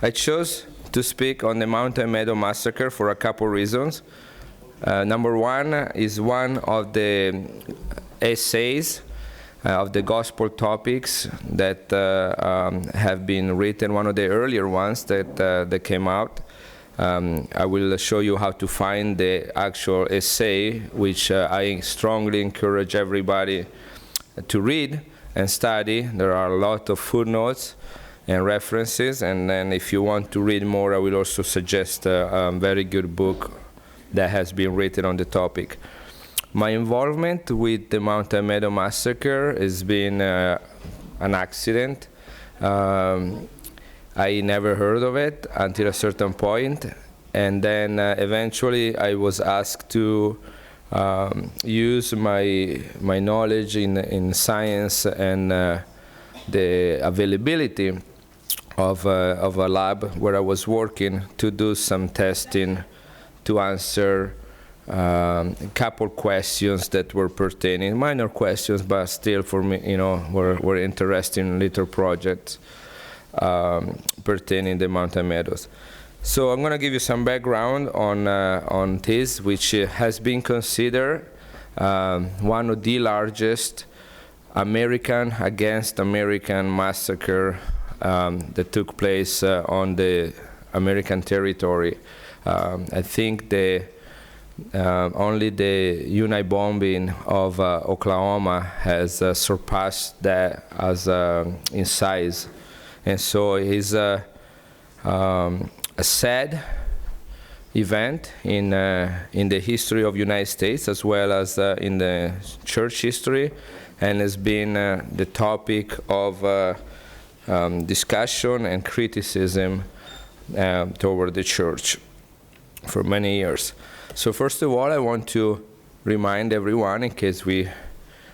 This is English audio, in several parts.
I chose to speak on the Meadows Massacre for a couple reasons. Number one is one of the essays of the gospel topics that have been written, one of the earlier ones that came out. I will show you how to find the actual essay, which I strongly encourage everybody to read and study. There are a lot of footnotes and references, and then if you want to read more, I will also suggest a very good book that has been written on the topic. My involvement with the Meadows Massacre has been an accident. I never heard of it until a certain point, and then eventually I was asked to use my knowledge in science and the availability of a lab where I was working to do some testing to answer a couple questions that were pertaining, minor questions, but still for me, were interesting little projects pertaining to Mountain Meadows. So I'm going to give you some background on this, which has been considered one of the largest American against American massacre that took place on the American territory. I think only the unit bombing of Oklahoma has surpassed that as in size, and so it's a sad event in the history of United States as well as in the church history, and has been the topic of discussion and criticism toward the church for many years. So first of all, I want to remind everyone, in case we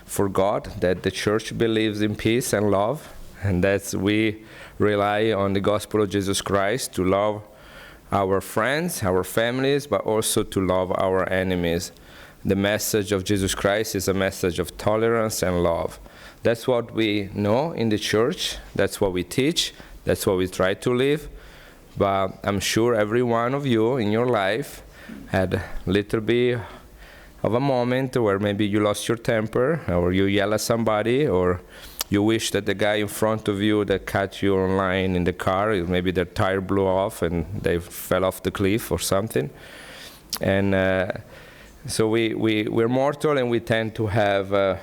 forgot, that the church believes in peace and love, and that we rely on the gospel of Jesus Christ to love our friends, our families, but also to love our enemies. The message of Jesus Christ is a message of tolerance and love. That's what we know in the church, that's what we teach, that's what we try to live. But I'm sure every one of you in your life had a little bit of a moment where maybe you lost your temper, or you yell at somebody, or you wish that the guy in front of you that cut you online in the car, maybe their tire blew off and they fell off the cliff or something. And so we're mortal, and we tend to have a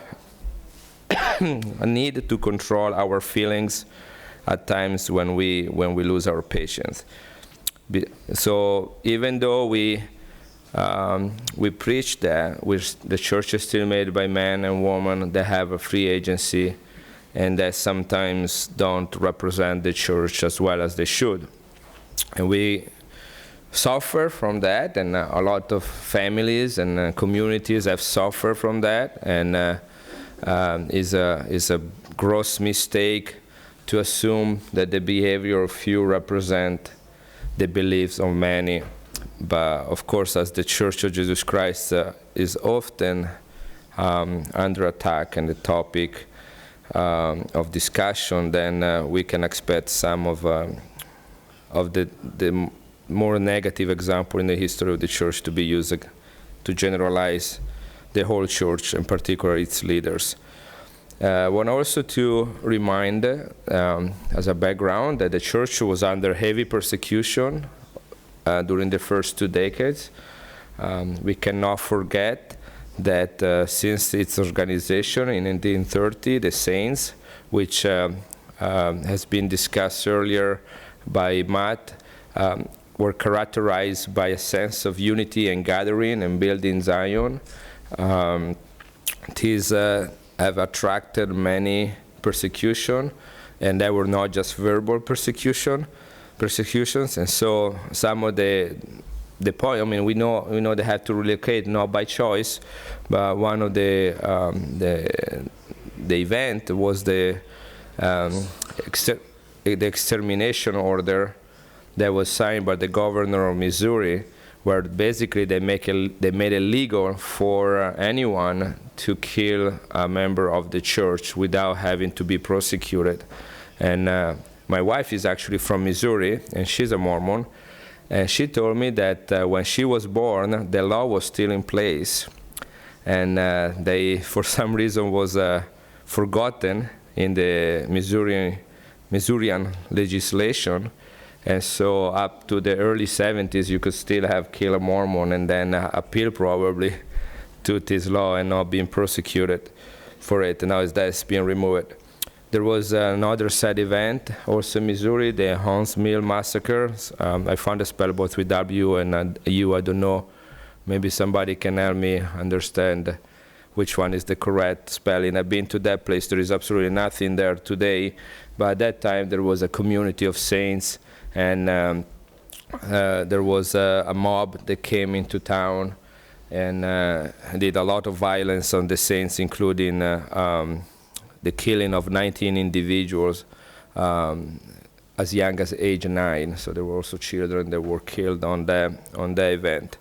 need to control our feelings at times when we lose our patience. So even though we preach that the church is still made by men and women that have a free agency, and that sometimes don't represent the church as well as they should. And we suffer from that, and a lot of families and communities have suffered from that, and is a gross mistake to assume that the behavior of few represent the beliefs of many. But of course, as the Church of Jesus Christ is often under attack and the topic of discussion, then we can expect some of the more negative example in the history of the church to be used to generalize the whole church, in particular its leaders. I want also to remind, as a background, that the church was under heavy persecution during the first 2 decades. We cannot forget that since its organization in 1930, the Saints, which has been discussed earlier by Matt, were characterized by a sense of unity and gathering and building Zion. These have attracted many persecution, and they were not just verbal persecutions. And so some of the point, I mean, we know they had to relocate not by choice, but one of the event was the extermination order that was signed by the governor of Missouri, where basically they made it illegal for anyone to kill a member of the church without having to be prosecuted. And My wife is actually from Missouri, and she's a Mormon. And she told me that when she was born, the law was still in place. And they, for some reason, was forgotten in the Missourian legislation. And so up to the early 70s, you could still have kill a Mormon and then appeal probably to this law and not being prosecuted for it. And now that's being removed. There was another sad event, also in Missouri, the Meadows Massacre. I found a spell both with W and U. I don't know. Maybe somebody can help me understand which one is the correct spelling. I've been to that place. There is absolutely nothing there today. But at that time, there was a community of saints, and there was a mob that came into town and did a lot of violence on the saints, including the killing of 19 individuals as young as age 9. So there were also children that were killed on the event.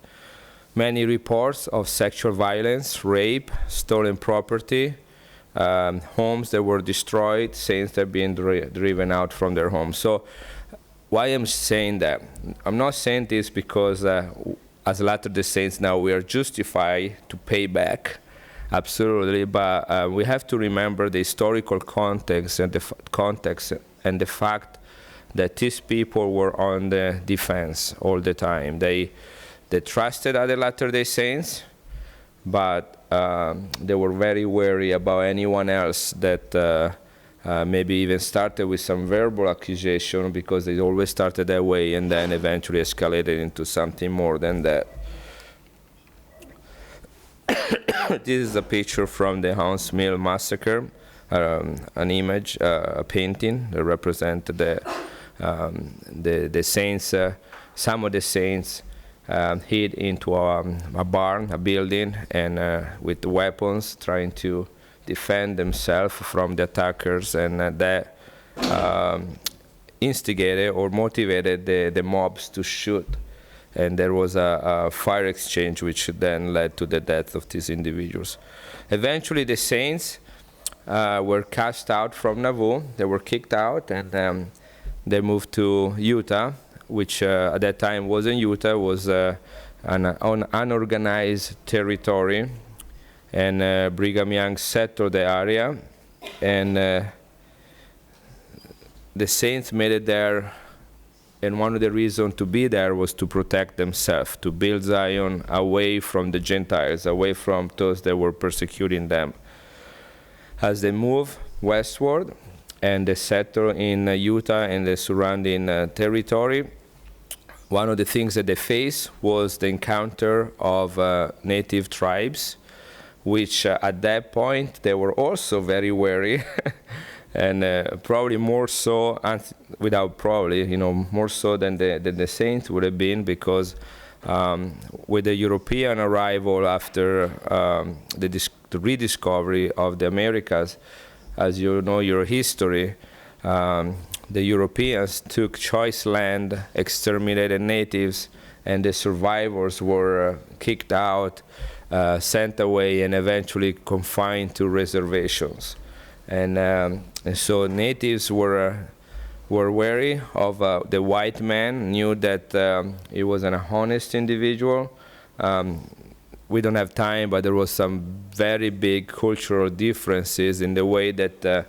Many reports of sexual violence, rape, stolen property, homes that were destroyed, saints that have been driven out from their homes. So why I'm saying that? I'm not saying this because as Latter-day Saints now we are justified to pay back, absolutely, but we have to remember the historical context and the fact that these people were on the defense all the time. They trusted other Latter-day Saints, but they were very wary about anyone else that maybe even started with some verbal accusation, because they always started that way and then eventually escalated into something more than that. This is a picture from the Meadows Massacre, an image, a painting that represents the saints, some of the saints hid into a barn, a building, and with weapons trying to defend themselves from the attackers, and that instigated or motivated the mobs to shoot. And there was a fire exchange which then led to the death of these individuals. Eventually the saints were cast out from Nauvoo. They were kicked out, and they moved to Utah, which at that time wasn't Utah, was an unorganized territory. And Brigham Young settled the area, and the saints made it there. And one of the reasons to be there was to protect themselves, to build Zion away from the Gentiles, away from those that were persecuting them. As they moved westward and they settled in Utah and the surrounding territory, one of the things that they faced was the encounter of native tribes, which at that point they were also very wary. And probably more so, more so than the saints would have been, because with the European arrival after the rediscovery of the Americas, as you know your history, the Europeans took choice land, exterminated natives, and the survivors were kicked out, sent away, and eventually confined to reservations. And so natives were wary of the white man, knew that he was an honest individual. We don't have time, but there was some very big cultural differences in the way that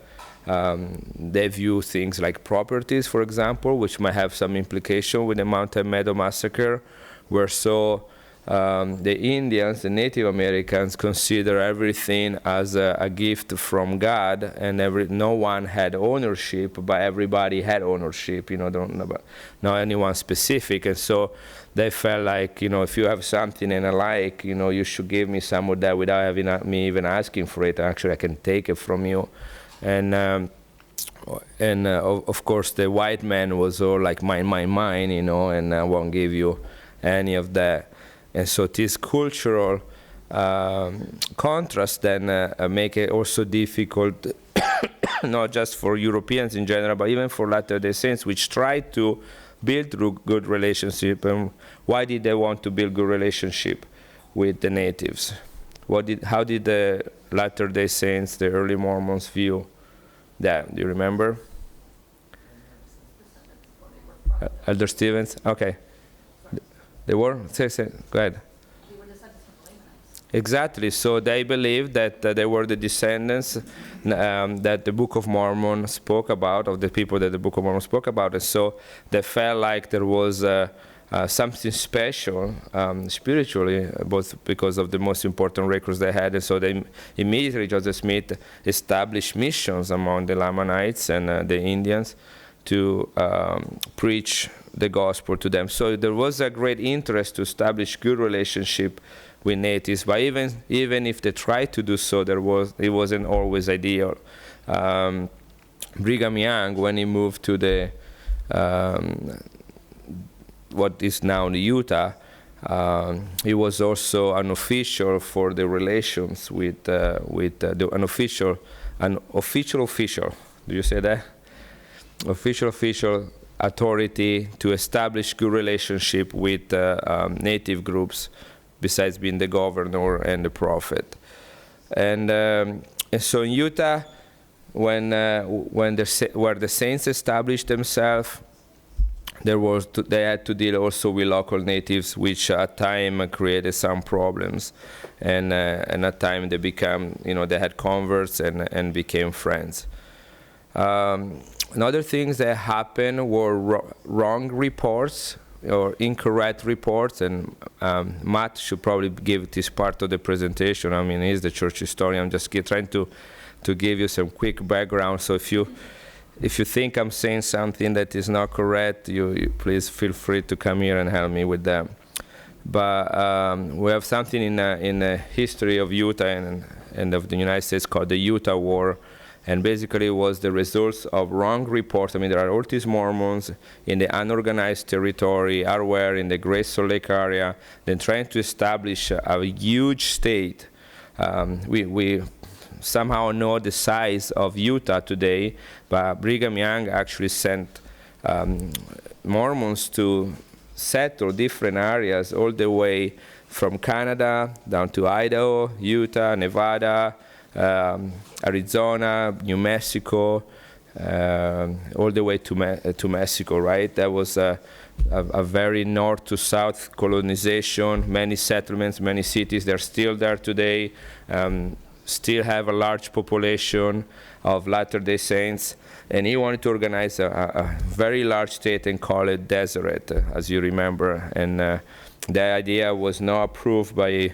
they view things like properties, for example, which might have some implication with the Meadows Massacre, where the Indians, the Native Americans, consider everything as a gift from God, and no one had ownership, but everybody had ownership, not anyone specific. And so they felt like, if you have something and I like, you should give me some of that without having me even asking for it. Actually, I can take it from you. And of course, the white man was all like, mine, and I won't give you any of that. And so this cultural contrast then make it also difficult, not just for Europeans in general, but even for Latter-day Saints, which tried to build good relationship. And why did they want to build good relationship with the natives? How did the Latter-day Saints, the early Mormons, view that? Do you remember? Elder Stevens? Okay. They were? Say, go ahead. Exactly. So they believed that they were the descendants that the Book of Mormon spoke about, of the people that the Book of Mormon spoke about. And so they felt like there was something special spiritually, both because of the most important records they had. And so they immediately, Joseph Smith established missions among the Lamanites and the Indians to preach the gospel to them. So there was a great interest to establish good relationship with natives, but even if they tried to do so, it wasn't always ideal. Brigham Young, when he moved to the what is now Utah, he was also an official for the relations with an official. Do you say that? Official authority to establish good relationship with native groups, besides being the governor and the prophet. And so in Utah, where the saints established themselves, they had to deal also with local natives, which at time created some problems, and at time they they had converts and became friends. Another things that happened were wrong reports or incorrect reports, and Matt should probably give this part of the presentation. I mean, he's the church historian. I'm just trying to give you some quick background. So if you think I'm saying something that is not correct, you please feel free to come here and help me with that. But we have something in the history of Utah and of the United States called the Utah War. And basically it was the results of wrong reports. I mean, there are all these Mormons in the unorganized territory, everywhere in the Great Salt Lake area, then trying to establish a huge state. We somehow know the size of Utah today, but Brigham Young actually sent Mormons to settle different areas all the way from Canada down to Idaho, Utah, Nevada, Arizona, New Mexico, all the way to Mexico, right? That was a very north to south colonization, many settlements, many cities. They're still there today, still have a large population of Latter-day Saints. And he wanted to organize a very large state and call it Deseret, as you remember. And the idea was not approved by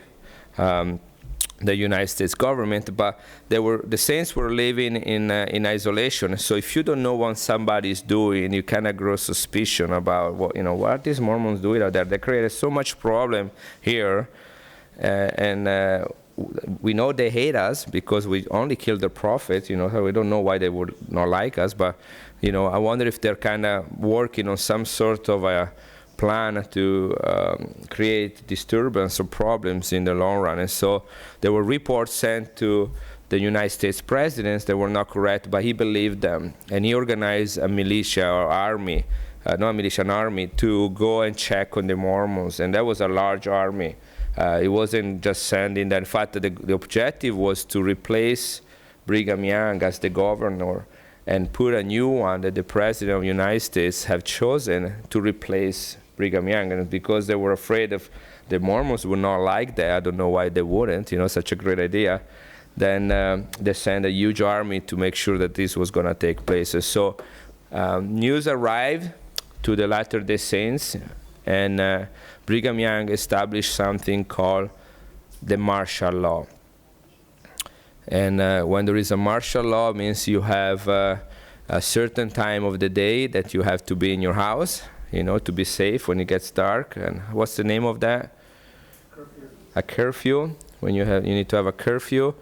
the United States government, but the Saints were living in isolation. So if you don't know what somebody is doing, you kind of grow suspicion about what are these Mormons doing out there. They created so much problem here, and we know they hate us because we only killed the prophet. So we don't know why they would not like us. But I wonder if they're kind of working on some sort of a plan to create disturbance or problems in the long run. And so there were reports sent to the United States presidents that were not correct, but he believed them. And he organized a militia or army, not a militia, an army, to go and check on the Mormons. And that was a large army. It wasn't just sending that. In fact, the objective was to replace Brigham Young as the governor and put a new one that the president of the United States have chosen to replace Brigham Young. And because they were afraid of the Mormons would not like that, I don't know why they wouldn't, such a great idea, then they sent a huge army to make sure that this was going to take place. So news arrived to the Latter-day Saints, and Brigham Young established something called the martial law. And when there is a martial law, it means you have a certain time of the day that you have to be in your house, to be safe when it gets dark. And what's the name of that? Curfew. A curfew. When you need to have a curfew.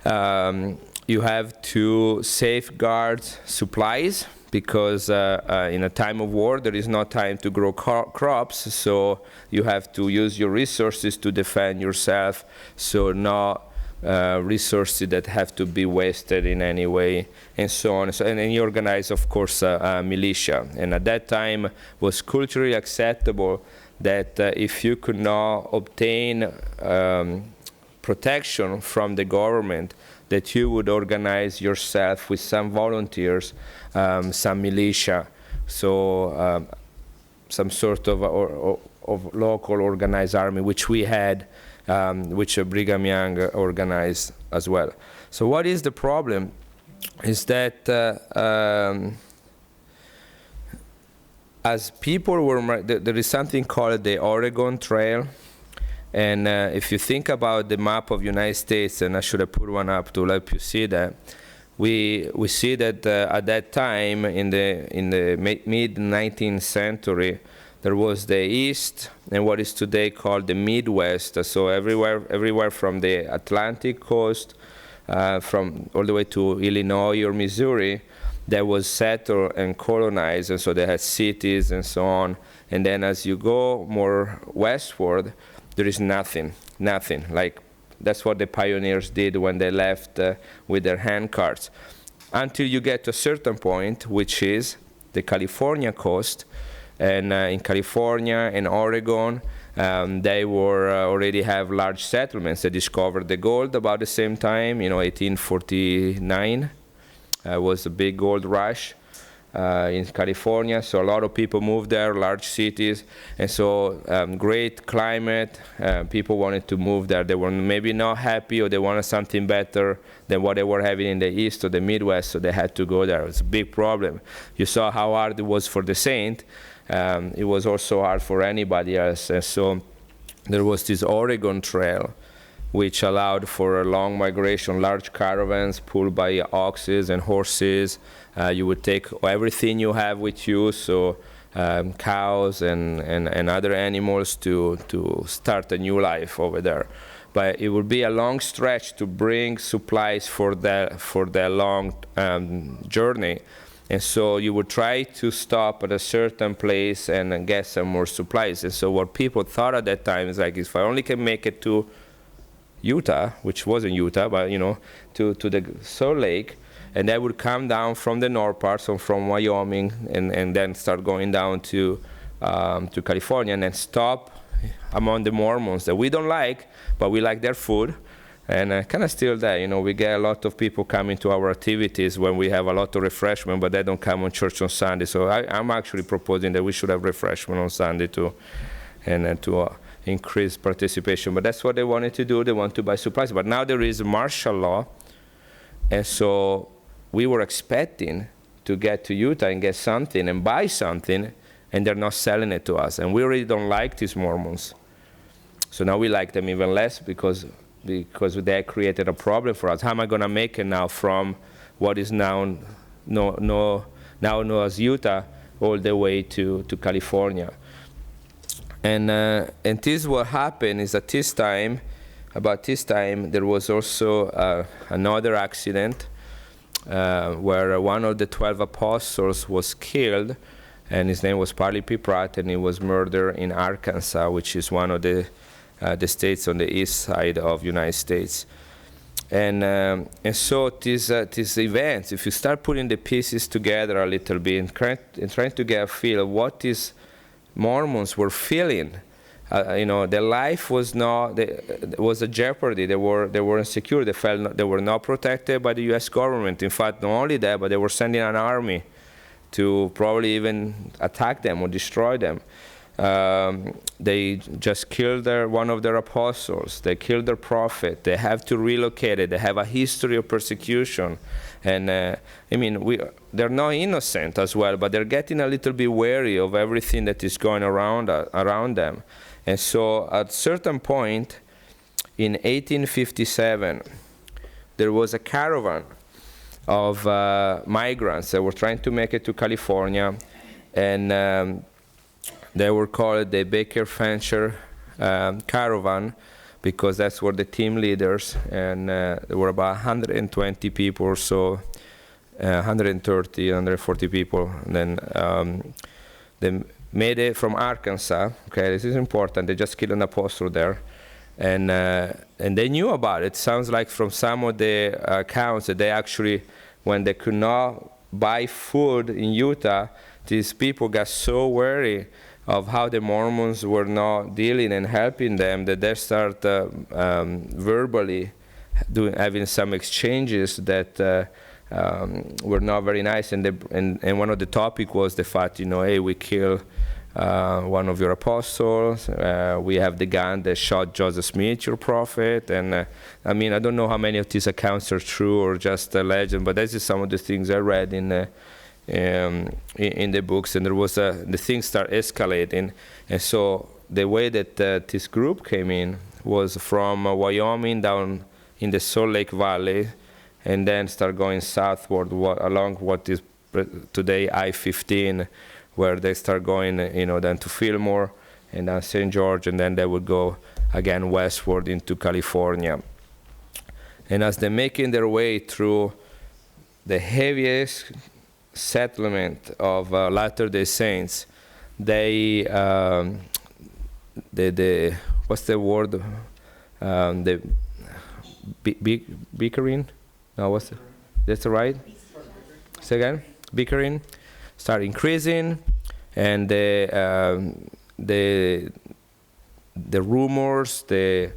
You have to safeguard supplies, because in a time of war there is no time to grow crops, so you have to use your resources to defend yourself, so no resources that have to be wasted in any way, and so on. And then you organize, of course, a militia. And at that time was culturally acceptable that if you could not obtain protection from the government, that you would organize yourself with some volunteers, some militia, So some sort of local organized army, which we had, which Brigham Young organized as well. So what is the problem? Is that as people were, there is something called the Oregon Trail. And if you think about the map of United States, and I should have put one up to let you see that, we see that at that time, in the mid-19th century, there was the East and what is today called the Midwest. So everywhere from the Atlantic coast, from all the way to Illinois or Missouri, that was settled and colonized, and so they had cities and so on. And then as you go more westward, there is nothing. Like, that's what the pioneers did when they left with their hand carts. Until you get to a certain point, which is the California coast. And in California and Oregon, they were already have large settlements. They discovered the gold about the same time, 1849. Was a big gold rush in California, so a lot of people moved there, large cities, and so great climate. People wanted to move there. They were maybe not happy, or they wanted something better than what they were having in the East or the Midwest, so they had to go there. It was a big problem. You saw how hard it was for the Saint. It was also hard for anybody else, and so there was this Oregon Trail, which allowed for a long migration, large caravans pulled by oxes and horses. You would take everything you have with you, so cows and other animals to start a new life over there. But it would be a long stretch to bring supplies for the long journey. And so you would try to stop at a certain place and get some more supplies. And so what people thought at that time is like, if I only can make it to Utah, which wasn't Utah, but to the Salt Lake, and they would come down from the north part, so from Wyoming, and then start going down to California, and then stop among the Mormons that we don't like, but we like their food, and kind of still there. We get a lot of people coming to our activities when we have a lot of refreshment, but they don't come on church on Sunday. So I'm actually proposing that we should have refreshment on Sunday too, and to increase participation. But that's what they wanted to do. They want to buy supplies. But now there is martial law, and so we were expecting to get to Utah and get something and buy something, and they're not selling it to us. And we really don't like these Mormons. So now we like them even less because they created a problem for us. How am I going to make it now from what is now known as Utah all the way to California? And this what happened is at about this time, there was also another accident where one of the 12 apostles was killed, and his name was Parley P. Pratt, and he was murdered in Arkansas, which is one of the states on the east side of United States. And so these events, if you start putting the pieces together a little bit and trying to get a feel of what these Mormons were feeling, their life was was a jeopardy. They were insecure. They felt they were not protected by the U.S. government. In fact, not only that, but they were sending an army to probably even attack them or destroy them. They just killed one of their apostles. They killed their prophet. They have to relocate it. They have a history of persecution. And they're not innocent as well, but they're getting a little bit wary of everything that is going around them. And so at a certain point in 1857, there was a caravan of migrants that were trying to make it to California, and they were called the Baker Fancher Caravan, because that's where the team leaders, and there were about 120 people or so, 130, 140 people. And then they made it from Arkansas. Okay, this is important. They just killed an apostle there, and they knew about it. Sounds like from some of the accounts that they actually, when they could not buy food in Utah, these people got so wary of how the Mormons were not dealing and helping them that they start verbally having some exchanges that were not very nice. And one of the topic was the fact, hey, we kill one of your apostles. We have the gun that shot Joseph Smith, your prophet. And I mean, I don't know how many of these accounts are true or just a legend, but this is some of the things I read in the books. And there was the things start escalating. And so the way that this group came in was from Wyoming down in the Salt Lake Valley, and then start going southward along what is today I-15, where they start going, then to Fillmore and then St. George, and then they would go again westward into California. And as they're making their way through the heaviest settlement of Latter-day Saints, they what's the word? The bickering? No, what's the, that's right? Say again? Bickering start increasing, and the rumors, the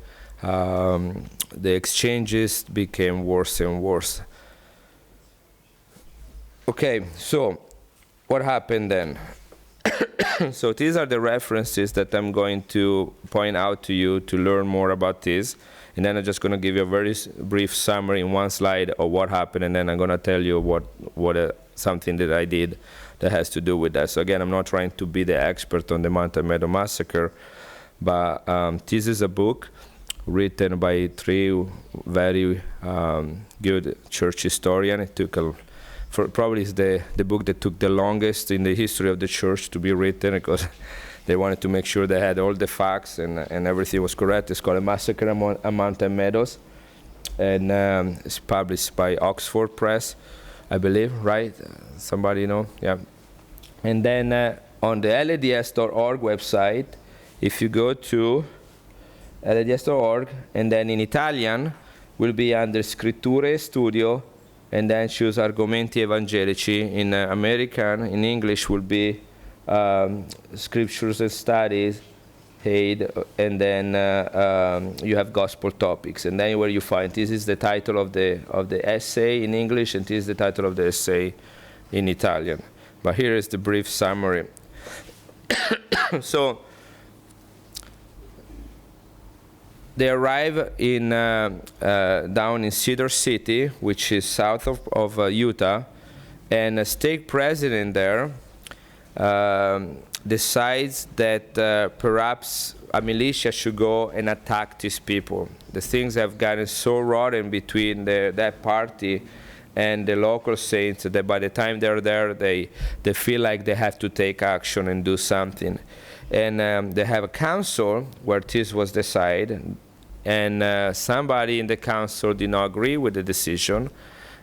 exchanges became worse and worse. Okay, so what happened then? So these are the references that I'm going to point out to you to learn more about this. And then I'm just going to give you a very brief summary in one slide of what happened, and then I'm going to tell you what something that I did that has to do with that. So again, I'm not trying to be the expert on the Meadows Massacre, but this is a book written by three very good church historians. It took probably is the book that took the longest in the history of the church to be written, because they wanted to make sure they had all the facts and everything was correct. It's called A Massacre at Mountain Meadows, and it's published by Oxford Press, I believe, right? Somebody know? Yeah. And then on the LDS.org website, if you go to LDS.org, and then in Italian will be under Scritture Studio, and then choose Argomenti Evangelici. In American, in English, will be Scriptures and Studies, Aid, and then you have Gospel Topics. And then where you find, this is the title of the essay in English, and this is the title of the essay in Italian. But here is the brief summary. So they arrive in down in Cedar City, which is south of Utah, and a state president there decides that perhaps a militia should go and attack these people. The things have gotten so rotten between that party and the local saints that by the time they're there, they feel like they have to take action and do something. And they have a council where this was decided, and somebody in the council did not agree with the decision,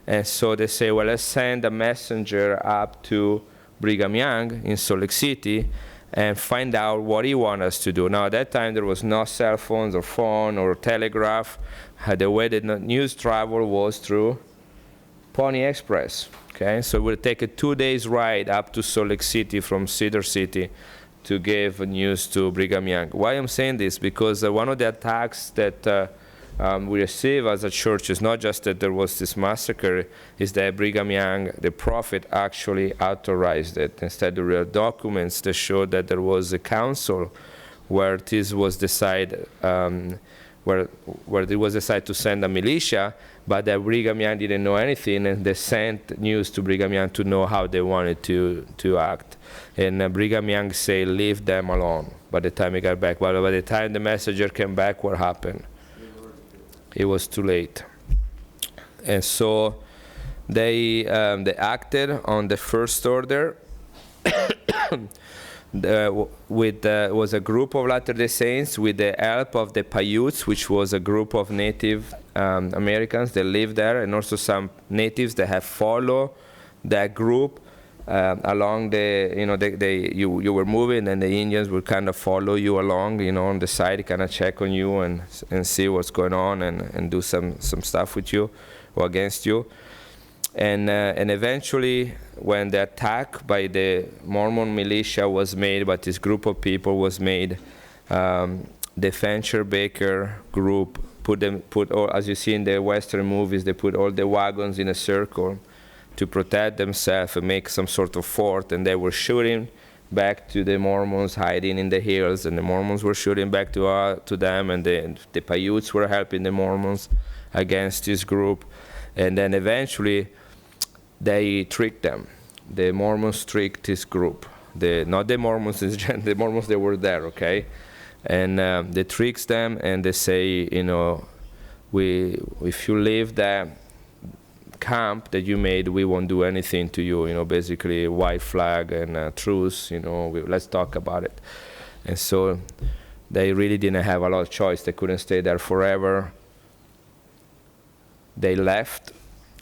and so they say, well, let's send a messenger up to Brigham Young in Salt Lake City and find out what he wants us to do. Now, at that time, there was no cell phones or phone or telegraph. The way that news travel was through Pony Express. Okay, so it would take a 2 days ride up to Salt Lake City from Cedar City to give news to Brigham Young. Why I'm saying this? Because one of the attacks that we receive as a church is not just that there was this massacre, is that Brigham Young, the prophet, actually authorized it. Instead, there were documents that showed that there was a council where this was decided, where it was decided to send a militia, but that Brigham Young didn't know anything, and they sent news to Brigham Young to know how they wanted to act. And Brigham Young said, leave them alone, by the time he got back. But by the time the messenger came back, what happened? It was too late. And so they acted on the first order. Was a group of Latter-day Saints with the help of the Paiutes, which was a group of Native Americans that lived there, and also some natives that have followed that group along the, you were moving, and the Indians would kind of follow you along, on the side, kind of check on you and see what's going on and do some stuff with you or against you. And eventually, when the attack by the Mormon militia was made, by this group of people was made, the Fancher Baker group put all, as you see in the Western movies, they put all the wagons in a circle, to protect themselves and make some sort of fort, and they were shooting back to the Mormons hiding in the hills, and the Mormons were shooting back to them, and the Paiutes were helping the Mormons against this group. And then eventually they tricked them. The Mormons tricked this group. Not the Mormons, the Mormons that were there, okay? And they tricks them, and they say, you know, if you leave that camp that you made, we won't do anything to you, you know, basically white flag and truce, you know, let's talk about it. And so they really didn't have a lot of choice. They couldn't stay there forever. They left,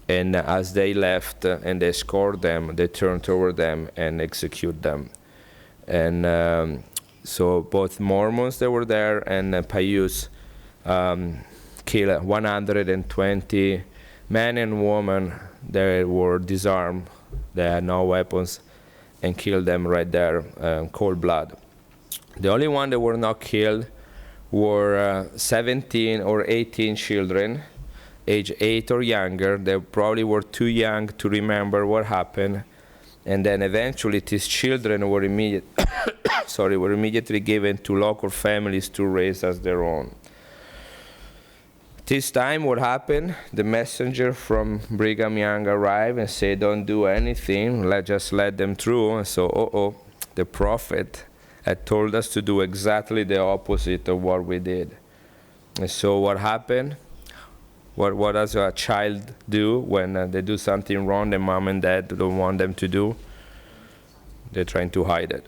and as they left and they escorted them, they turned toward them and execute them. And so both Mormons that were there and Paiutes killed 120 men and women that were disarmed, they had no weapons, and killed them right there, cold blood. The only one that were not killed were 17 or 18 children, age 8 or younger. They probably were too young to remember what happened. And then eventually these children were immediately given to local families to raise as their own. This time what happened, the messenger from Brigham Young arrived and said, don't do anything, just let them through. And so, the prophet had told us to do exactly the opposite of what we did. And so what happened? What does a child do when they do something wrong that mom and dad don't want them to do? They're trying to hide it,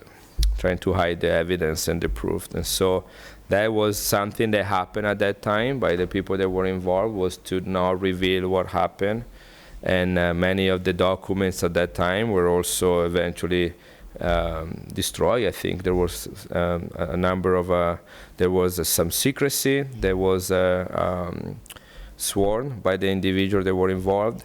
trying to hide the evidence and the proof. And so that was something that happened at that time by the people that were involved, was to not reveal what happened. And many of the documents at that time were also eventually destroyed. I think there was a number of, there was some secrecy, there was sworn by the individual that were involved.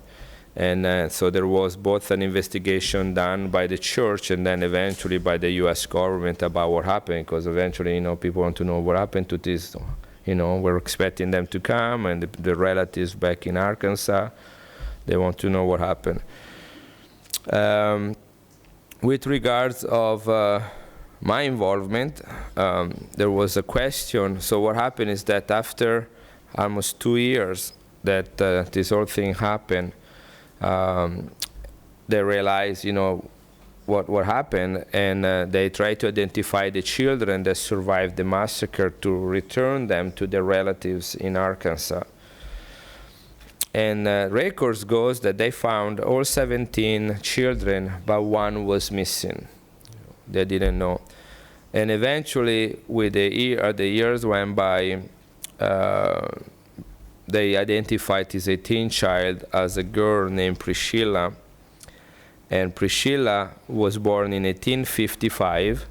And so there was both an investigation done by the church and then eventually by the U.S. government about what happened, because eventually, you know, people want to know what happened to this. You know, we're expecting them to come, and the relatives back in Arkansas, they want to know what happened. With regards of my involvement, there was a question. So what happened is that after almost 2 years that this whole thing happened, they realized, you know, what happened, and they tried to identify the children that survived the massacre to return them to their relatives in Arkansas. And records goes that they found all 17 children, but one was missing. They didn't know. And eventually, with the years went by, they identified this 18th child as a girl named Priscilla. And Priscilla was born in 1855,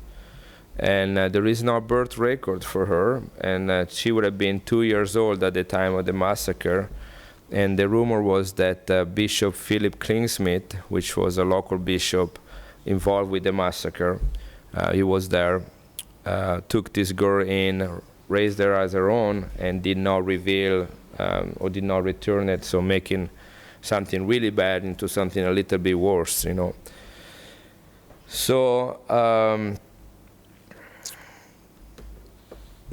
and there is no birth record for her. And she would have been 2 years old at the time of the massacre. And the rumor was that Bishop Philip Klingsmith, which was a local bishop involved with the massacre, he was there, took this girl in, raised her as her own, and did not reveal or did not return it, so making something really bad into something a little bit worse, you know. So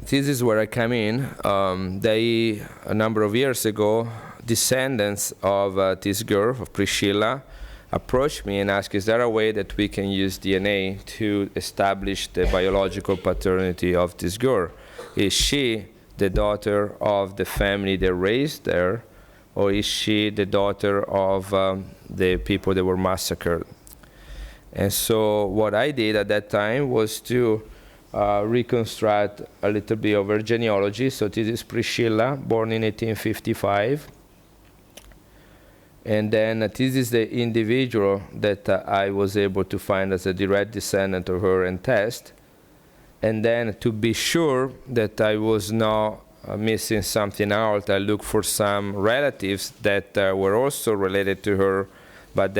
this is where I come in. A number of years ago, descendants of this girl, of Priscilla, approached me and asked, is there a way that we can use DNA to establish the biological paternity of this girl? Is she the daughter of the family that raised her, or is she the daughter of the people that were massacred? And so what I did at that time was to reconstruct a little bit of her genealogy. So this is Priscilla, born in 1855. And then this is the individual that I was able to find as a direct descendant of her and test. And then to be sure that I was not missing something out, I looked for some relatives that were also related to her, but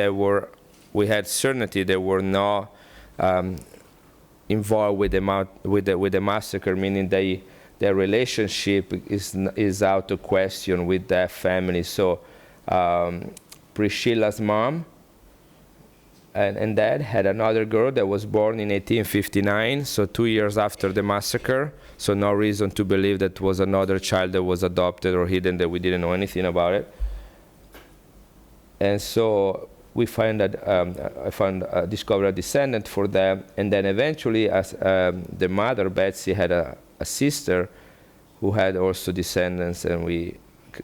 we had certainty they were not involved with the massacre, meaning their relationship is out of question with that family. So Priscilla's mom and dad had another girl that was born in 1859, so 2 years after the massacre. So no reason to believe that was another child that was adopted or hidden, that we didn't know anything about it. And so we find that I discovered a descendant for them, and then eventually, as the mother Betsy had a sister who had also descendants, and we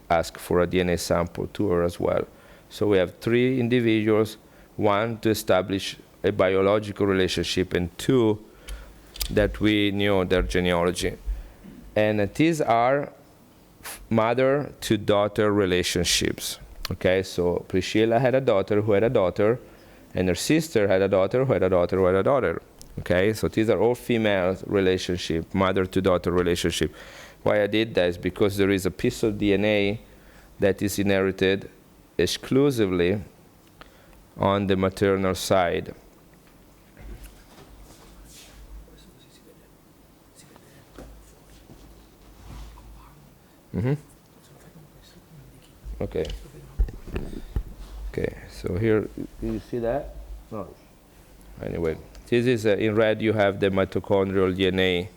asked for a DNA sample to her as well. So we have 3 individuals: 1, to establish a biological relationship, and 2, that we knew their genealogy. And these are mother to daughter relationships. Okay, so Priscilla had a daughter who had a daughter, and her sister had a daughter who had a daughter who had a daughter. Okay, so these are all female relationship, mother to daughter relationship. Why I did that is because there is a piece of DNA that is inherited exclusively on the maternal side. Mm-hmm. Okay. Okay, so here, you see that? No. Anyway, this is, in red you have the mitochondrial DNA.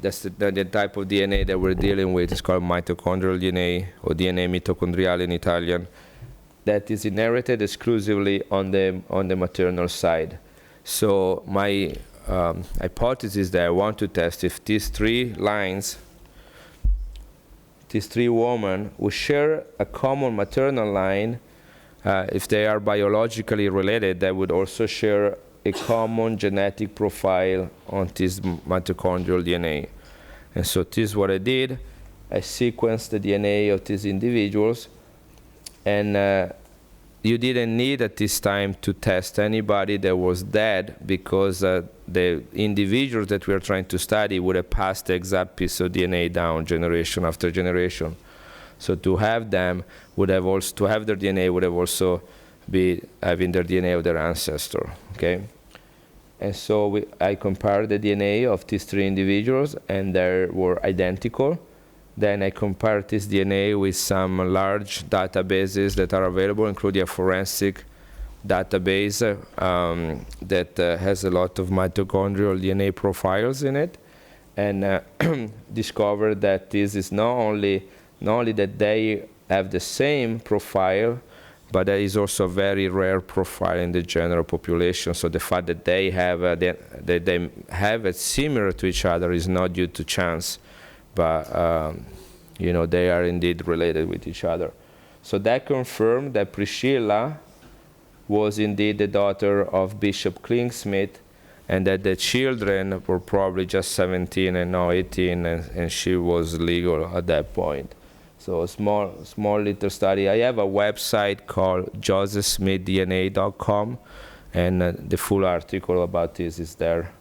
That's the type of DNA that we're dealing with. It's called mitochondrial DNA, or DNA mitochondriale in Italian. That is inherited exclusively on the maternal side. So my hypothesis that I want to test if these 3 lines, these 3 women who share a common maternal line, if they are biologically related, they would also share a common genetic profile on this mitochondrial DNA. And so this is what I did. I sequenced the DNA of these individuals, and you didn't need at this time to test anybody that was dead, because the individuals that we are trying to study would have passed the exact piece of DNA down generation after generation. So to have them would have also, to have their DNA would have also be having their DNA of their ancestor, okay? And so I compared the DNA of these 3 individuals, and they were identical. Then I compared this DNA with some large databases that are available, including a forensic database that has a lot of mitochondrial DNA profiles in it, and discovered that this is not only that they have the same profile, but there is also a very rare profile in the general population. So the fact that they have it similar to each other is not due to chance, but you know, they are indeed related with each other. So that confirmed that Priscilla was indeed the daughter of Bishop Klingsmith, and that the children were probably just 17 and not 18, and she was legal at that point. So a small little study. I have a website called josephsmithdna.com, and the full article about this is there.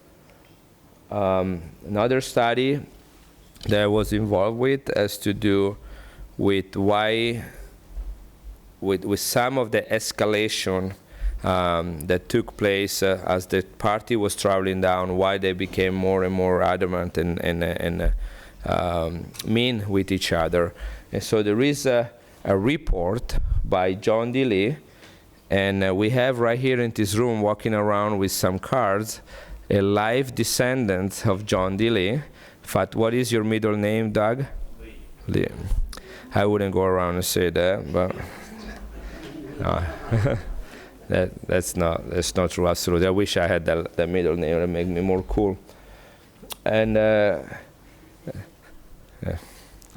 Another study that I was involved with has to do with why, with some of the escalation that took place as the party was traveling down, why they became more and more adamant and mean with each other. And so there is a report by John D. Lee, and we have right here in this room, walking around with some cards, a live descendant of John D. Lee. In fact, what is your middle name, Doug? Lee. I wouldn't go around and say that, but no. that's not true, absolutely. I wish I had that middle name. It would make me more cool. And yeah,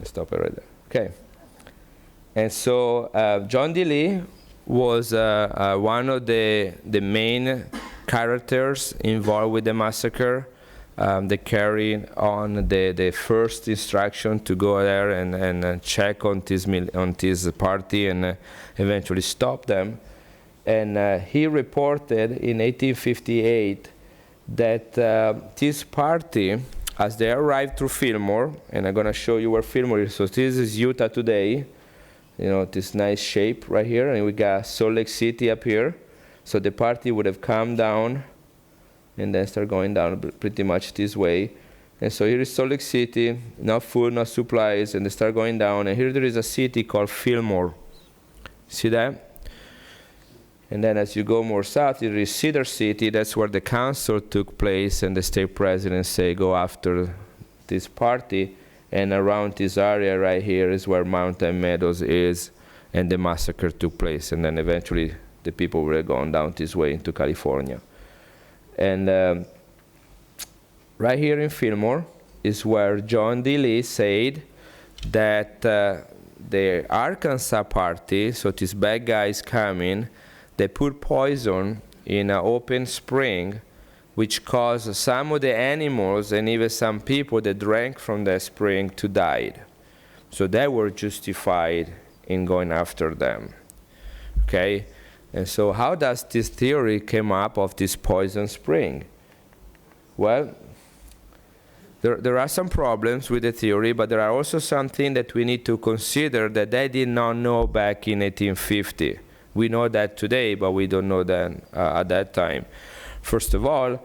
stop it right there. Okay. And so John D. Lee was one of the main characters involved with the massacre. They carried on the first instruction to go there and check on this party and eventually stop them. And he reported in 1858 that this party, as they arrived through Fillmore, and I'm going to show you where Fillmore is. So this is Utah today, you know, this nice shape right here, and we got Salt Lake City up here. So the party would have come down and then start going down pretty much this way. And so here is Salt Lake City, no food, no supplies, and they start going down. And here there is a city called Fillmore. See that? And then as you go more south, there is Cedar City. That's where the council took place, and the state president say, go after this party. And around this area right here is where Mountain Meadows is, and the massacre took place. And then eventually the people were going down this way into California. And right here in Fillmore is where John D. Lee said that the Arkansas party, so these bad guys coming, they put poison in an open spring, which caused some of the animals and even some people that drank from that spring to die. So they were justified in going after them. Okay? And so how does this theory come up of this poison spring? Well, there are some problems with the theory, but there are also something that we need to consider that they did not know back in 1850. We know that today, but we don't know that at that time. First of all,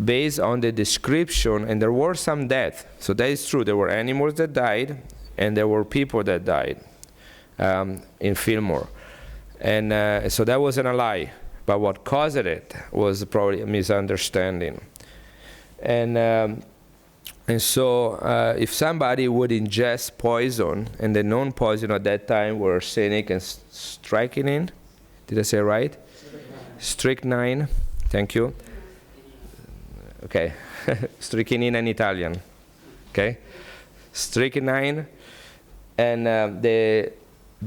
based on the description, and there were some deaths. So that is true. There were animals that died, and there were people that died in Fillmore. And so that wasn't a lie. But what caused it was probably a misunderstanding. And so if somebody would ingest poison, and the known poison at that time were arsenic and strychnine, did I say it right? Strychnine, thank you. Okay, strychnine in Italian, okay? Strychnine, and the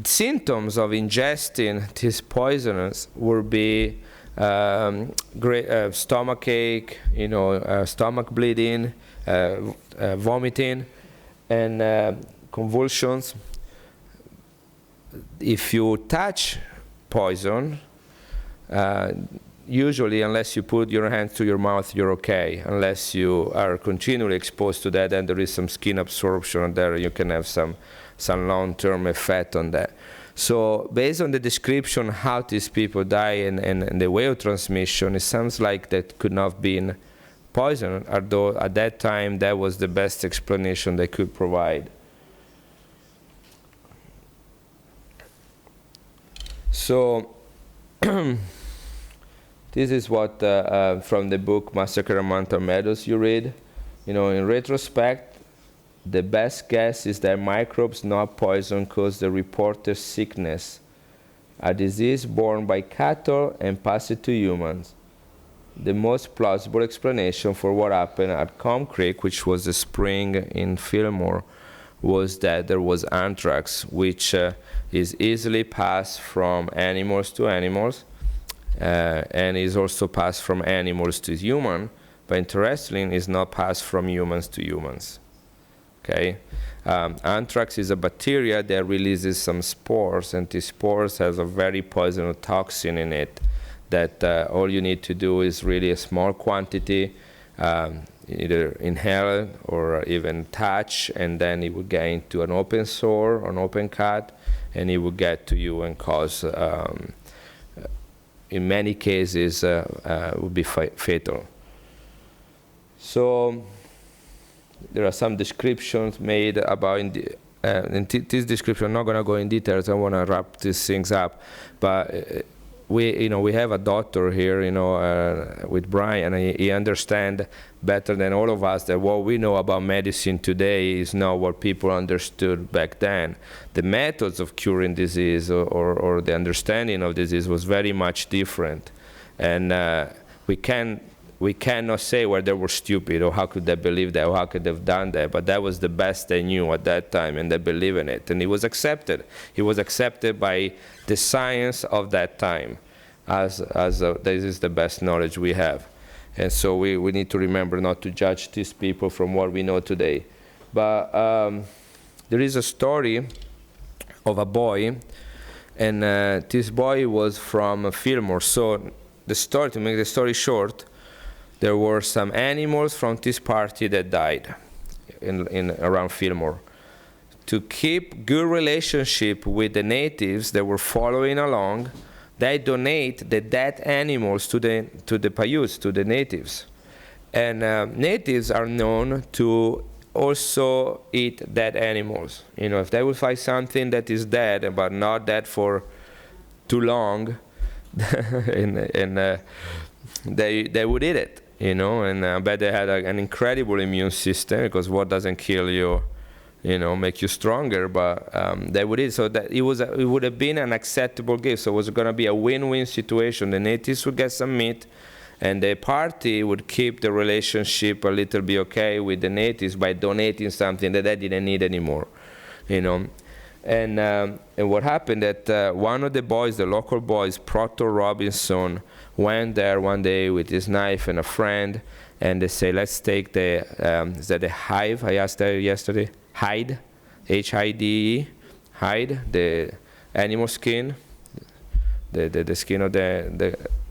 symptoms of ingesting these poisons would be stomach ache, stomach bleeding, vomiting, and convulsions. If you touch poison, usually, unless you put your hands to your mouth, you're okay. Unless you are continually exposed to that, and there is some skin absorption there, you can have some long-term effect on that. So based on the description how these people die and the way of transmission, it sounds like that could not have been poison, although at that time that was the best explanation they could provide. So this is what from the book Massacre on Mountain Meadows you read. In retrospect, the best guess is that microbes, not poison, caused the reported sickness, a disease borne by cattle and passed to humans. The most plausible explanation for what happened at Combe Creek, which was a spring in Fillmore, was that there was anthrax, which is easily passed from animals to animals, and is also passed from animals to human, but interestingly, is not passed from humans to humans. Okay, anthrax is a bacteria that releases some spores, and these spores has a very poisonous toxin in it that all you need to do is really a small quantity, either inhale it or even touch, and then it will get into an open sore, an open cut, and it will get to you and cause, in many cases, would be fatal. So there are some descriptions made about this description. I'm not going to go in details. I want to wrap these things up. But we have a doctor here, with Brian. He understands better than all of us that what we know about medicine today is not what people understood back then. The methods of curing disease or the understanding of disease was very much different, and we cannot say whether they were stupid or how could they believe that or how could they have done that, but that was the best they knew at that time, and they believe in it, and it was accepted. It was accepted by the science of that time as this is the best knowledge we have. And so we need to remember not to judge these people from what we know today. But there is a story of a boy, and this boy was from Fillmore. So the story, to make the story short, there were some animals from this party that died in around Fillmore. To keep good relationship with the natives that were following along, they donate the dead animals to the Paiutes, to the natives. And natives are known to also eat dead animals. If they will find something that is dead but not dead for too long, and they would eat it, you know. And I bet they had an incredible immune system, because what doesn't kill you, you know, make you stronger. But they would eat. So that it would have been an acceptable gift. So it was going to be a win-win situation. The natives would get some meat, and the party would keep the relationship a little bit okay with the natives by donating something that they didn't need anymore, you know. And what happened that one of the boys, the local boys, Proctor Robinson, went there one day with his knife and a friend, and they say, let's take the, is that the hive? I asked that yesterday. Hide, H-I-D-E, hide, the animal skin, the skin of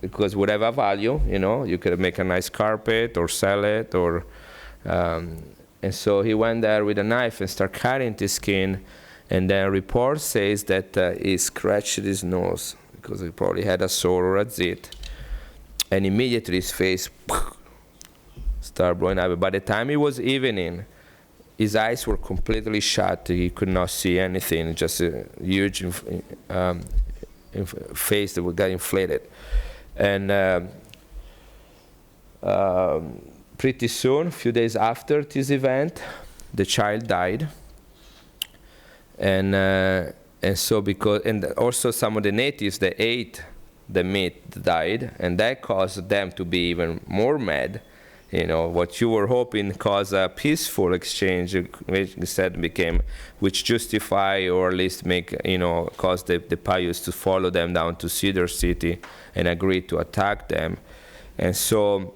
because would have a value, you know. You could make a nice carpet or sell it, or, and so he went there with a knife and started cutting the skin. And then report says that he scratched his nose because he probably had a sore or a zit, and immediately his face started blowing up. By the time it was evening, his eyes were completely shut. He could not see anything, just a huge face that got inflated. And pretty soon, a few days after this event, the child died. And so and also some of the natives that ate the meat died, and that caused them to be even more mad. You know, what you were hoping caused a peaceful exchange, which instead became, which justify or at least make, you know, cause the Paiutes to follow them down to Cedar City and agree to attack them. And so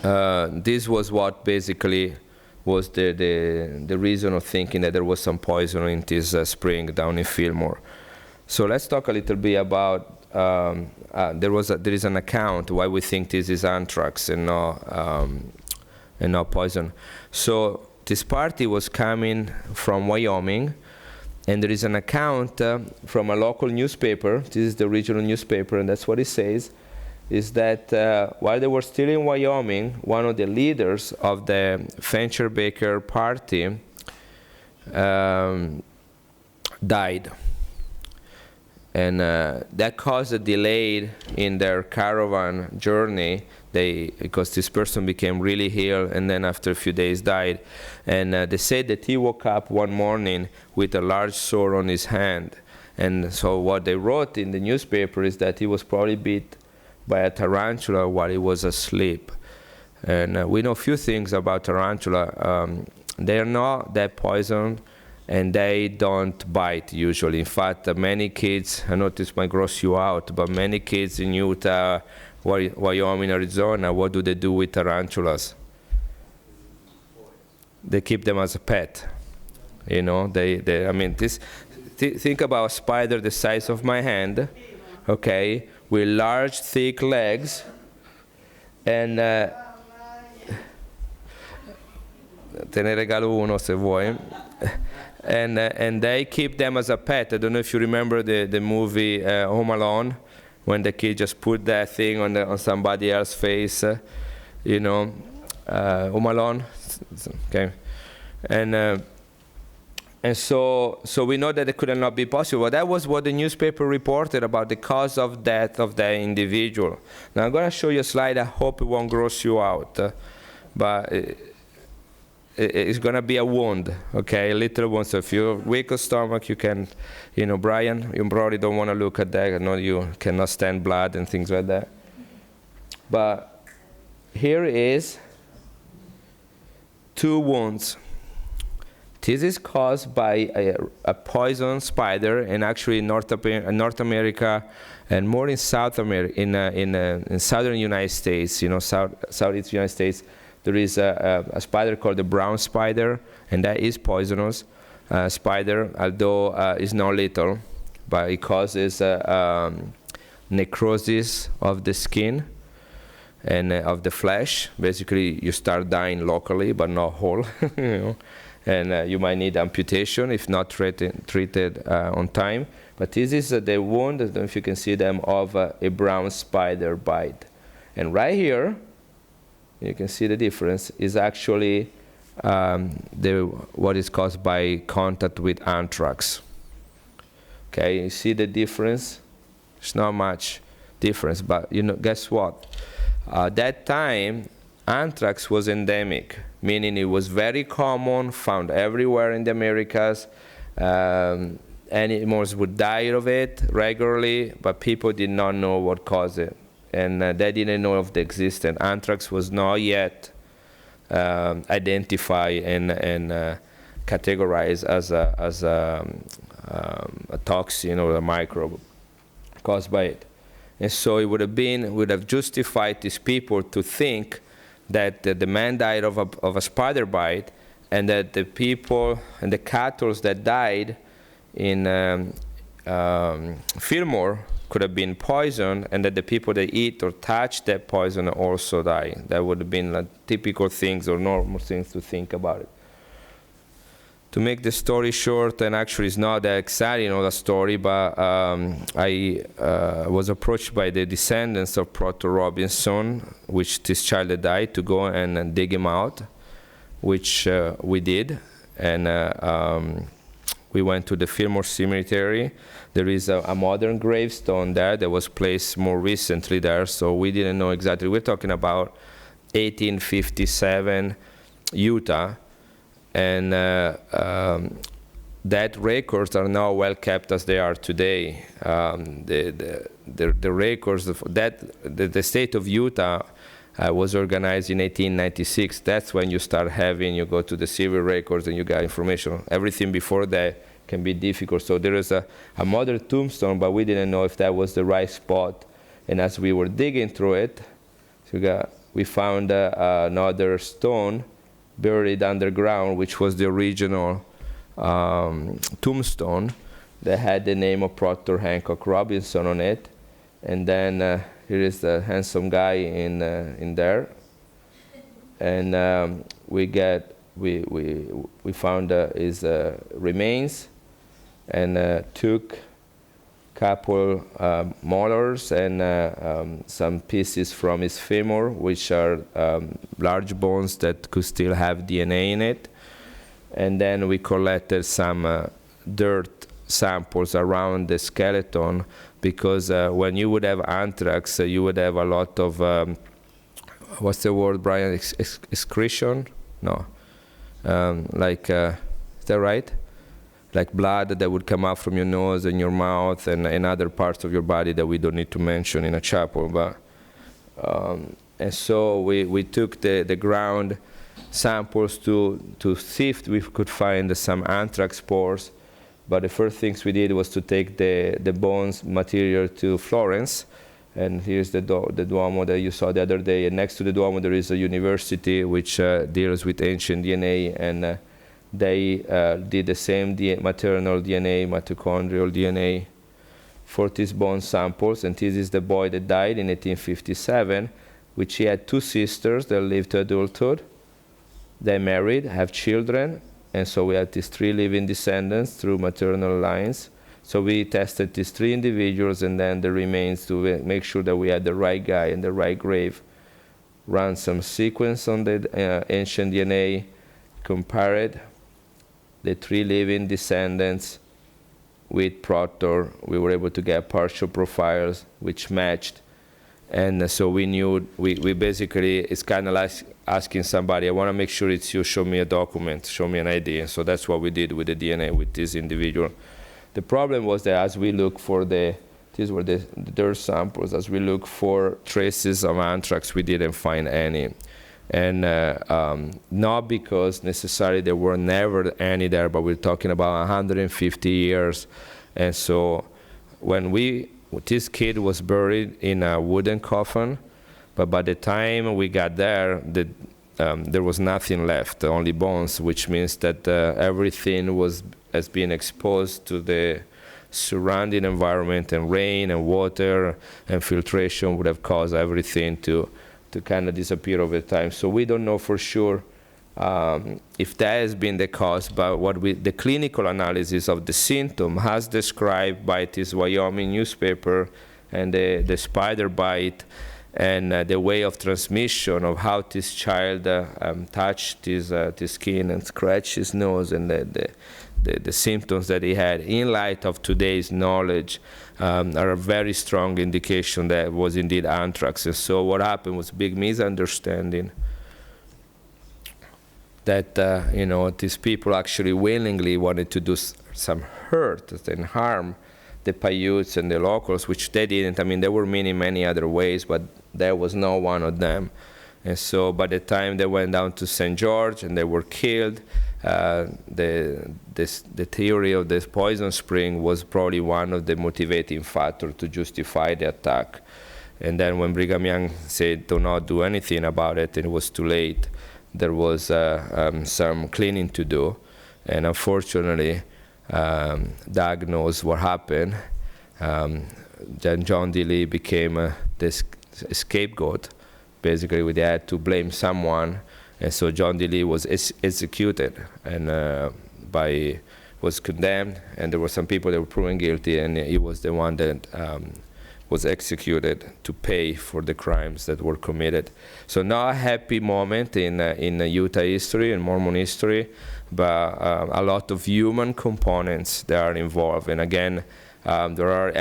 this was what basically was the reason of thinking that there was some poison in this spring down in Fillmore. So let's talk a little bit about, there is an account why we think this is anthrax and not poison. So this party was coming from Wyoming, and there is an account from a local newspaper. This is the regional newspaper, and that's what it says, is that while they were still in Wyoming, one of the leaders of the Fancher Baker party died. And that caused a delay in their caravan journey. Because this person became really ill, and then after a few days died. And they said that he woke up one morning with a large sore on his hand. And so what they wrote in the newspaper is that he was probably bit by a tarantula while he was asleep. And we know a few things about tarantula. They're not that poison, and they don't bite usually. In fact, many kids, I know this might gross you out, but many kids in Utah, Wyoming, Arizona, what do they do with tarantulas? They keep them as a pet. You know, I mean, think about a spider the size of my hand, okay, with large, thick legs, and te ne regalo uno se vuoi. And they keep them as a pet. I don't know if you remember the movie Home Alone, when the kid just put that thing on somebody else's face, you know, Home Alone, okay, and so we know that it could not be possible. That was what the newspaper reported about the cause of death of the individual. Now I'm going to show you a slide. I hope it won't gross you out, but it's going to be a wound, okay, a little wound. So if you're weak of stomach, you can, you know, Brian, you probably don't want to look at that. I know you cannot stand blood and things like that. But here is 2 wounds. This is caused by a poison spider, and actually in North America, and more in South America, in southern United States, you know, southeast United States, there is a spider called the brown spider, and that is poisonous spider, although it's not lethal, but it causes necrosis of the skin and of the flesh. Basically, you start dying locally, but not whole, you know. And you might need amputation if not treated on time. But this is the wound, I don't know if you can see them, of a brown spider bite. And right here, you can see the difference, is actually what is caused by contact with anthrax. Okay, you see the difference? It's not much. difference. But guess what? That time, anthrax was endemic, meaning it was very common, found everywhere in the Americas. Animals would die of it regularly, but people did not know what caused it. And they didn't know of the existence. Anthrax was not yet identified and categorized as a toxin or a microbe caused by it. And so it would have justified these people to think that the man died of a spider bite, and that the people and the cattle that died in Fillmore could have been poisoned, and that the people that eat or touch that poison also die. That would have been like typical things or normal things to think about it. To make the story short, and actually it's not that exciting of a story, but I was approached by the descendants of Proctor Robinson, which this child had died, to go and dig him out, which we did. And we went to the Fillmore Cemetery. There is a modern gravestone there that was placed more recently there, so we didn't know exactly. We're talking about 1857 Utah. And that records are now well kept as they are today. The records of that, the state of Utah was organized in 1896. That's when you start having, you go to the civil records and you get information. Everything before that can be difficult. So there is a modern tombstone, but we didn't know if that was the right spot. And as we were digging through it, we found another stone buried underground, which was the original tombstone that had the name of Proctor Hancock Robinson on it. And then here is the handsome guy in there. And we found his remains, and took couple molars and some pieces from his femur, which are large bones that could still have DNA in it. And then we collected some dirt samples around the skeleton, because when you would have anthrax, you would have a lot of, what's the word, Brian, excretion? No. Is that right? Like blood that would come out from your nose and your mouth and other parts of your body that we don't need to mention in a chapel. But and so we took the ground samples to see if we could find some anthrax spores. But the first things we did was to take the bones material to Florence. And here's the Duomo that you saw the other day. And next to the Duomo there is a university which deals with ancient DNA, and they did the same maternal DNA, mitochondrial DNA for these bone samples. And this is the boy that died in 1857, which he had two sisters that lived to adulthood. They married, have children, and so we had these three living descendants through maternal lines. So we tested these three individuals and then the remains to make sure that we had the right guy in the right grave. Run some sequence on the ancient DNA, compare it, the three living descendants with Proctor. We were able to get partial profiles which matched. And so we knew, we basically, it's kind of like asking somebody, I want to make sure it's you, show me a document, show me an ID. And so that's what we did with the DNA with this individual. The problem was that as we look for these were the dirt samples, as we look for traces of anthrax, we didn't find any. And not because necessarily there were never any there, but we're talking about 150 years. And so when this kid was buried in a wooden coffin, but by the time we got there, there was nothing left, only bones, which means that everything has been exposed to the surrounding environment, and rain and water and filtration would have caused everything to kind of disappear over time. So we don't know for sure if that has been the cause, but the clinical analysis of the symptom as described by this Wyoming newspaper and the spider bite and the way of transmission of how this child touched his skin and scratched his nose, and the symptoms that he had, in light of today's knowledge, are a very strong indication that it was indeed anthrax. And so what happened was a big misunderstanding that these people actually willingly wanted to do some hurt and harm the Paiutes and the locals, which they didn't. I mean, there were many other ways, but that was not one of them. And so by the time they went down to St. George and they were killed, the theory of this poison spring was probably one of the motivating factors to justify the attack. And then when Brigham Young said, do not do anything about it, and it was too late, there was some cleaning to do. And unfortunately, Doug knows what happened. Then John D. Lee became the scapegoat. Basically, they had to blame someone, and so John D. Lee was executed and was condemned, and there were some people that were proven guilty, and he was the one that was executed to pay for the crimes that were committed. So not a happy moment in Utah history and Mormon history, but a lot of human components that are involved. And again, there are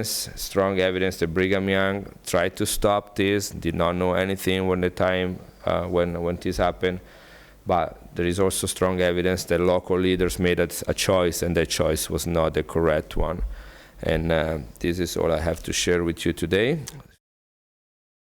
strong evidence that Brigham Young tried to stop this, did not know anything when this happened. But there is also strong evidence that local leaders made a choice, and that choice was not the correct one. And this is all I have to share with you today.